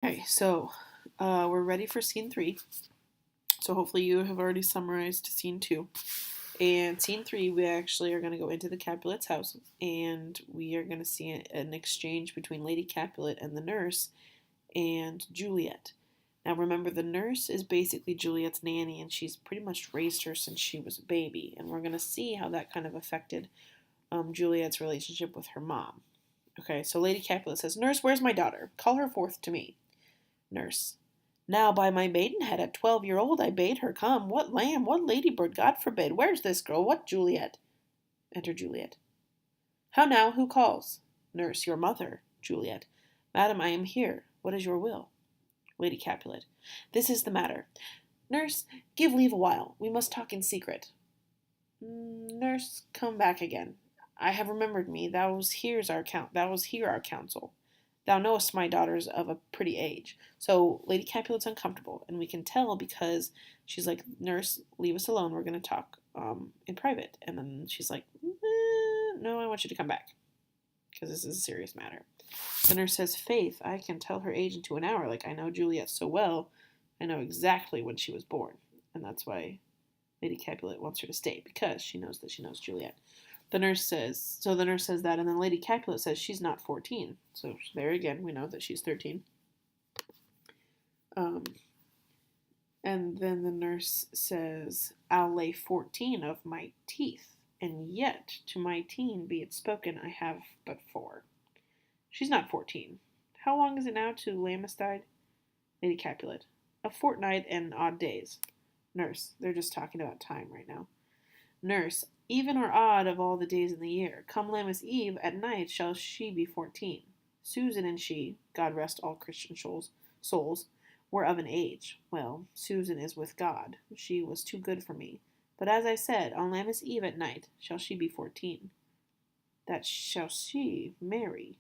Okay, so we're ready for scene three. So hopefully you have already summarized scene two. And scene three, we actually are going to go into the Capulets' house, and we are going to see an exchange between Lady Capulet and the nurse and Juliet. Now, remember, the nurse is basically Juliet's nanny, and she's pretty much raised her since she was a baby. And we're going to see how that kind of affected Juliet's relationship with her mom. Okay, so Lady Capulet says, "Nurse, where's my daughter? Call her forth to me." Nurse: "Now by my maidenhead, at 12-year-old I bade her come. What lamb, what ladybird, God forbid! Where's this girl? What Juliet?" Enter Juliet. "How now? Who calls?" Nurse: "Your mother." Juliet: "Madam, I am here. What is your will?" Lady Capulet: "This is the matter. Nurse, give leave a while. We must talk in secret." Nurse, come back again. I have remembered me. Thou was here our counsel. Thou knowest my daughter's of a pretty age. So Lady Capulet's uncomfortable, and we can tell because she's like, "Nurse, leave us alone. We're going to talk in private." And then she's like, "No, I want you to come back because this is a serious matter." The nurse says, "Faith, I can tell her age into an hour. Like, I know Juliet so well. I know exactly when she was born." And that's why Lady Capulet wants her to stay, because she knows that she knows Juliet. The nurse says that, and then Lady Capulet says she's not 14. So there again, we know that she's 13. Um, and then the nurse says, "I'll lay 14 of my teeth, and yet to my teen be it spoken, I have but 4. She's not 14. How long is it now to Lammas died?" Lady Capulet: "A fortnight and odd days." Nurse: "They're just talking about time right now." Nurse: "Even or odd of all the days in the year, come Lammas Eve at night shall she be 14. Susan and she, God rest all Christian souls, were of an age. Well, Susan is with God. She was too good for me. But as I said, on Lammas Eve at night shall she be 14. That shall she marry.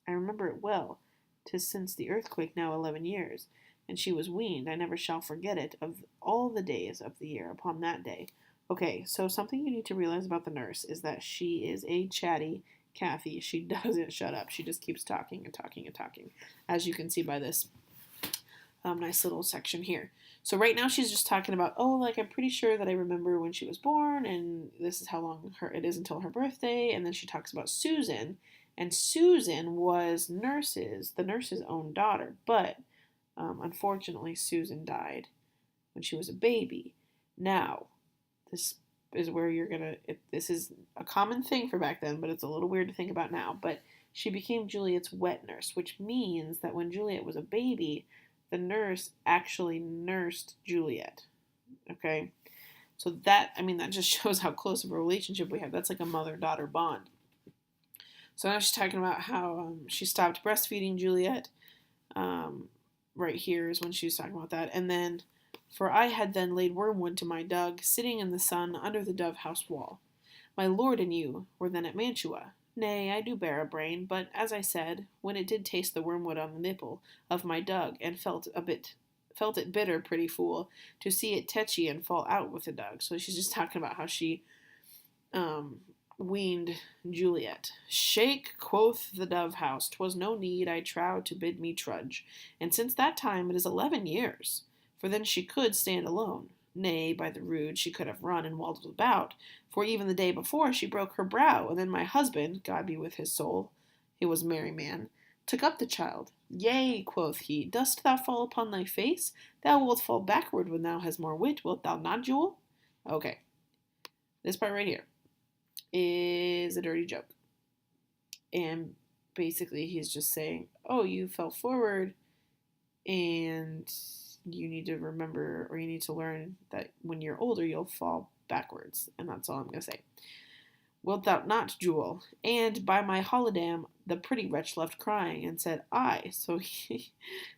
I remember it well. 'Tis since the earthquake now 11 years, and she was weaned. I never shall forget it of all the days of the year upon that day." Okay, so something you need to realize about the nurse is that she is a chatty Kathy. She doesn't shut up. She just keeps talking and talking and talking, as you can see by this nice little section here. So right now she's just talking about, oh, like, I'm pretty sure that I remember when she was born, and this is how long it is until her birthday. And then she talks about Susan, and Susan was the nurse's own daughter, but unfortunately Susan died when she was a baby. Now, this is where this is a common thing for back then, but it's a little weird to think about now. But she became Juliet's wet nurse, which means that when Juliet was a baby, the nurse actually nursed Juliet. Okay? So that just shows how close of a relationship we have. That's like a mother-daughter bond. So now she's talking about how she stopped breastfeeding Juliet. Right here is when she's talking about that. And then, "For I had then laid wormwood to my dug, sitting in the sun under the dove house wall. My lord and you were then at Mantua. Nay, I do bear a brain, but, as I said, when it did taste the wormwood on the nipple of my dug, and felt it bitter, pretty fool, to see it tetchy and fall out with the dug." So she's just talking about how she weaned Juliet. "Shake," quoth the dove house, "'twas no need, I trow, to bid me trudge, and since that time it is 11 years, for then she could stand alone. Nay, by the rood, she could have run and waddled about, for even the day before she broke her brow, and then my husband, God be with his soul, he was a merry man, took up the child. Yea, quoth he, dost thou fall upon thy face? Thou wilt fall backward when thou hast more wit, wilt thou not, Jewel? Okay, this part right here is a dirty joke. And basically, he's just saying, oh, you fell forward, and you need to remember, or you need to learn that when you're older, you'll fall backwards. And that's all I'm going to say. Wilt thou not, Jewel? And by my holidam, the pretty wretch left crying, and said, I. So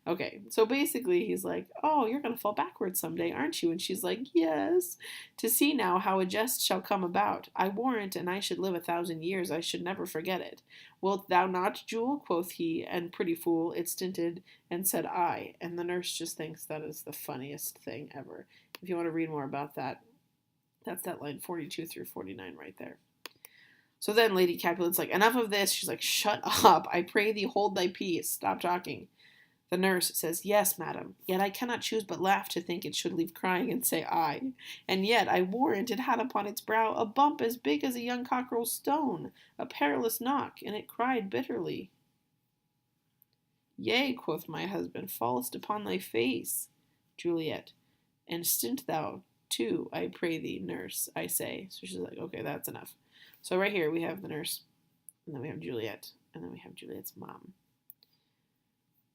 okay. So basically, he's like, oh, you're going to fall backwards someday, aren't you? And she's like, yes. To see now how a jest shall come about. I warrant, and I should live 1,000 years, I should never forget it. Wilt thou not, Jewel? Quoth he, and pretty fool, it stinted, and said I. And the nurse just thinks that is the funniest thing ever. If you want to read more about that, that's that line 42 through 49 right there. So then Lady Capulet's like, enough of this. She's like, shut up. I pray thee hold thy peace. Stop talking. The nurse says, "Yes, madam, yet I cannot choose but laugh to think it should leave crying and say I. And yet I warrant it had upon its brow a bump as big as a young cockerel's stone, a perilous knock, and it cried bitterly." "Yea," quoth my husband, "fallest upon thy face." Juliet. "And stint thou too, I pray thee, nurse, I say." So she's like, okay, that's enough. So right here we have the nurse, and then we have Juliet, and then we have Juliet's mom,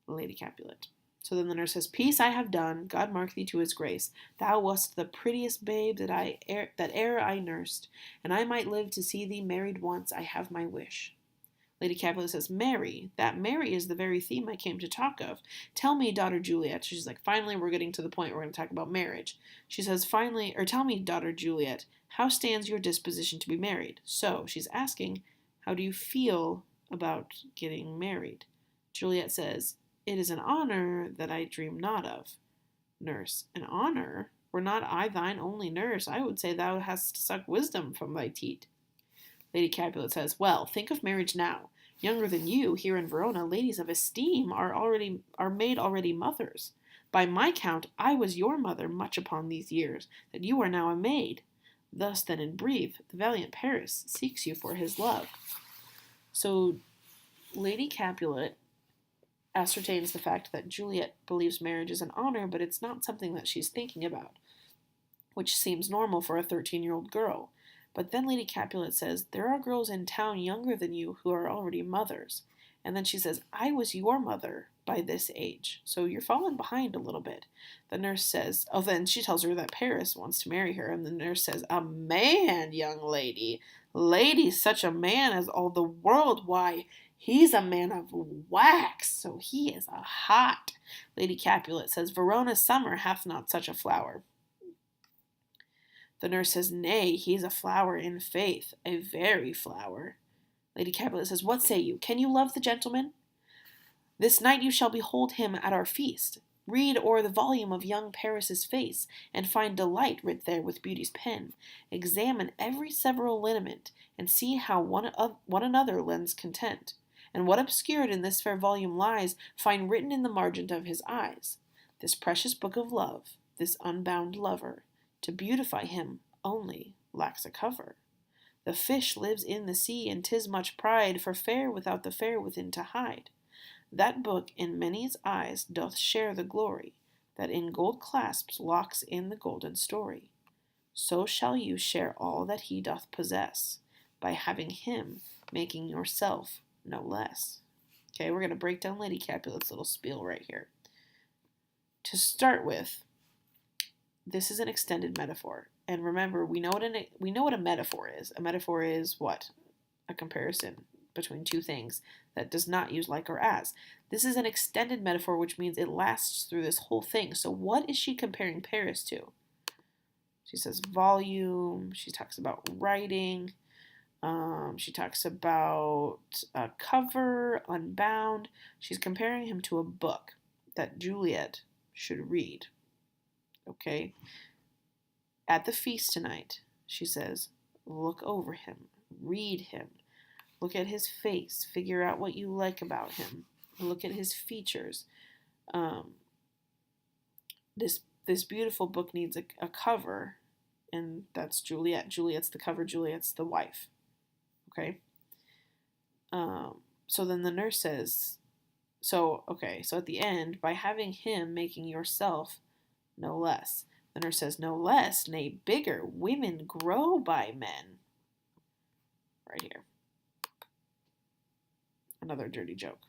Lady Capulet. So then the nurse says, "Peace I have done, God mark thee to his grace. Thou wast the prettiest babe that e'er I nursed, and I might live to see thee married once, I have my wish." Lady Capulet says, "Mary, that Mary is the very theme I came to talk of. Tell me, daughter Juliet." She's like, finally we're getting to the point where we're going to talk about marriage. She says, tell me, daughter Juliet, how stands your disposition to be married? So she's asking, how do you feel about getting married? Juliet says, "It is an honor that I dream not of." Nurse. "An honor? Were not I thine only nurse, I would say thou hast sucked wisdom from thy teat." Lady Capulet says, "Well, think of marriage now. Younger than you, here in Verona, ladies of esteem are made already mothers. By my count, I was your mother much upon these years, that you are now a maid. Thus, then, in brief, the valiant Paris seeks you for his love." So Lady Capulet ascertains the fact that Juliet believes marriage is an honor, but it's not something that she's thinking about, which seems normal for a 13-year-old girl. But then Lady Capulet says, "There are girls in town younger than you who are already mothers." And then she says, "I was your mother by this age, so you're falling behind a little bit." The nurse says, then she tells her that Paris wants to marry her, and the nurse says, "A man, young lady? Lady, such a man as all the world, why, he's a man of wax, so he is a hot." Lady Capulet says, "Verona's summer hath not such a flower." The nurse says, "Nay, he's a flower in faith, a very flower." Lady Capulet says, "What say you? Can you love the gentleman? This night you shall behold him at our feast. Read o'er the volume of young Paris's face, and find delight writ there with beauty's pen. Examine every several lineament, and see how one another lends content. And what obscured in this fair volume lies, find written in the margent of his eyes. This precious book of love, this unbound lover, to beautify him only lacks a cover. The fish lives in the sea, and 'tis much pride for fair without the fair within to hide. That book in many's eyes doth share the glory, that in gold clasps locks in the golden story. So shall you share all that he doth possess, by having him, making yourself no less." Okay, we're going to break down Lady Capulet's little spiel right here. To start with, this is an extended metaphor. And remember, we know what a metaphor is. A metaphor is what? A comparison between two things that does not use like or as. This is an extended metaphor, which means it lasts through this whole thing. So what is she comparing Paris to? She says volume. She talks about writing. She talks about a cover, unbound. She's comparing him to a book that Juliet should read. Okay? At the feast tonight, she says, look over him, read him, look at his face, figure out what you like about him, look at his features. This beautiful book needs a cover, and that's Juliet. Juliet's the cover, Juliet's the wife. Okay? So then the nurse says, so at the end, by having him making yourself no less. The nurse says, no less, nay, bigger. Women grow by men. Right here. Another dirty joke.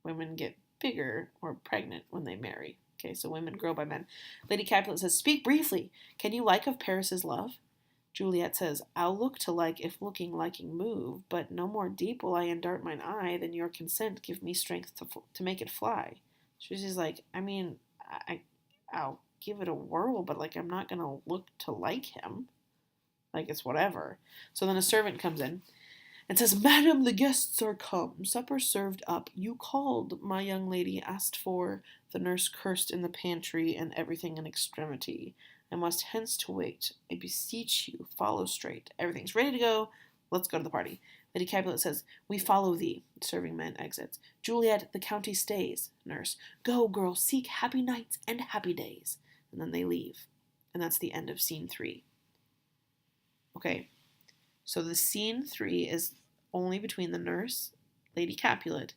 Women get bigger or pregnant when they marry. Okay, so women grow by men. Lady Capulet says, speak briefly. Can you like of Paris's love? Juliet says, I'll look to like if looking liking move, but no more deep will I endart mine eye than your consent give me strength to make it fly. She's like, I mean, I'll give it a whirl, but like I'm not gonna look to like him. Like it's whatever. So then a servant comes in and says, Madam, the guests are come, supper served up. You called, my young lady asked for. The nurse cursed in the pantry, and everything in extremity. I must hence to wait. I beseech you, follow straight. Everything's ready to go. Let's go to the party. Lady Capulet says, "We follow thee." Serving men exits. "Juliet, the county stays." Nurse, "Go, girl, seek happy nights and happy days." And then they leave. And that's the end of scene 3. Okay, so the scene 3 is only between the nurse, Lady Capulet,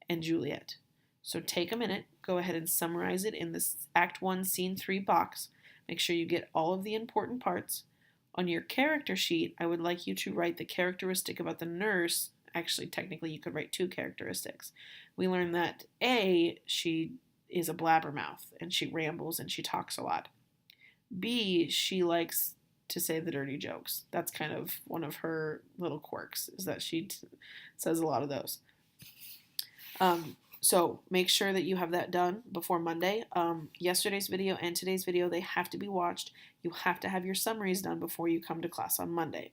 and Juliet. So take a minute, go ahead and summarize it in this Act 1, Scene 3 box. Make sure you get all of the important parts. On your character sheet, I would like you to write the characteristic about the nurse. Actually, technically, you could write 2 characteristics. We learned that A, she is a blabbermouth, and she rambles and she talks a lot. B, she likes to say the dirty jokes. That's kind of one of her little quirks, is that she says a lot of those. So make sure that you have that done before Monday. Yesterday's video and today's video, they have to be watched. You have to have your summaries done before you come to class on Monday.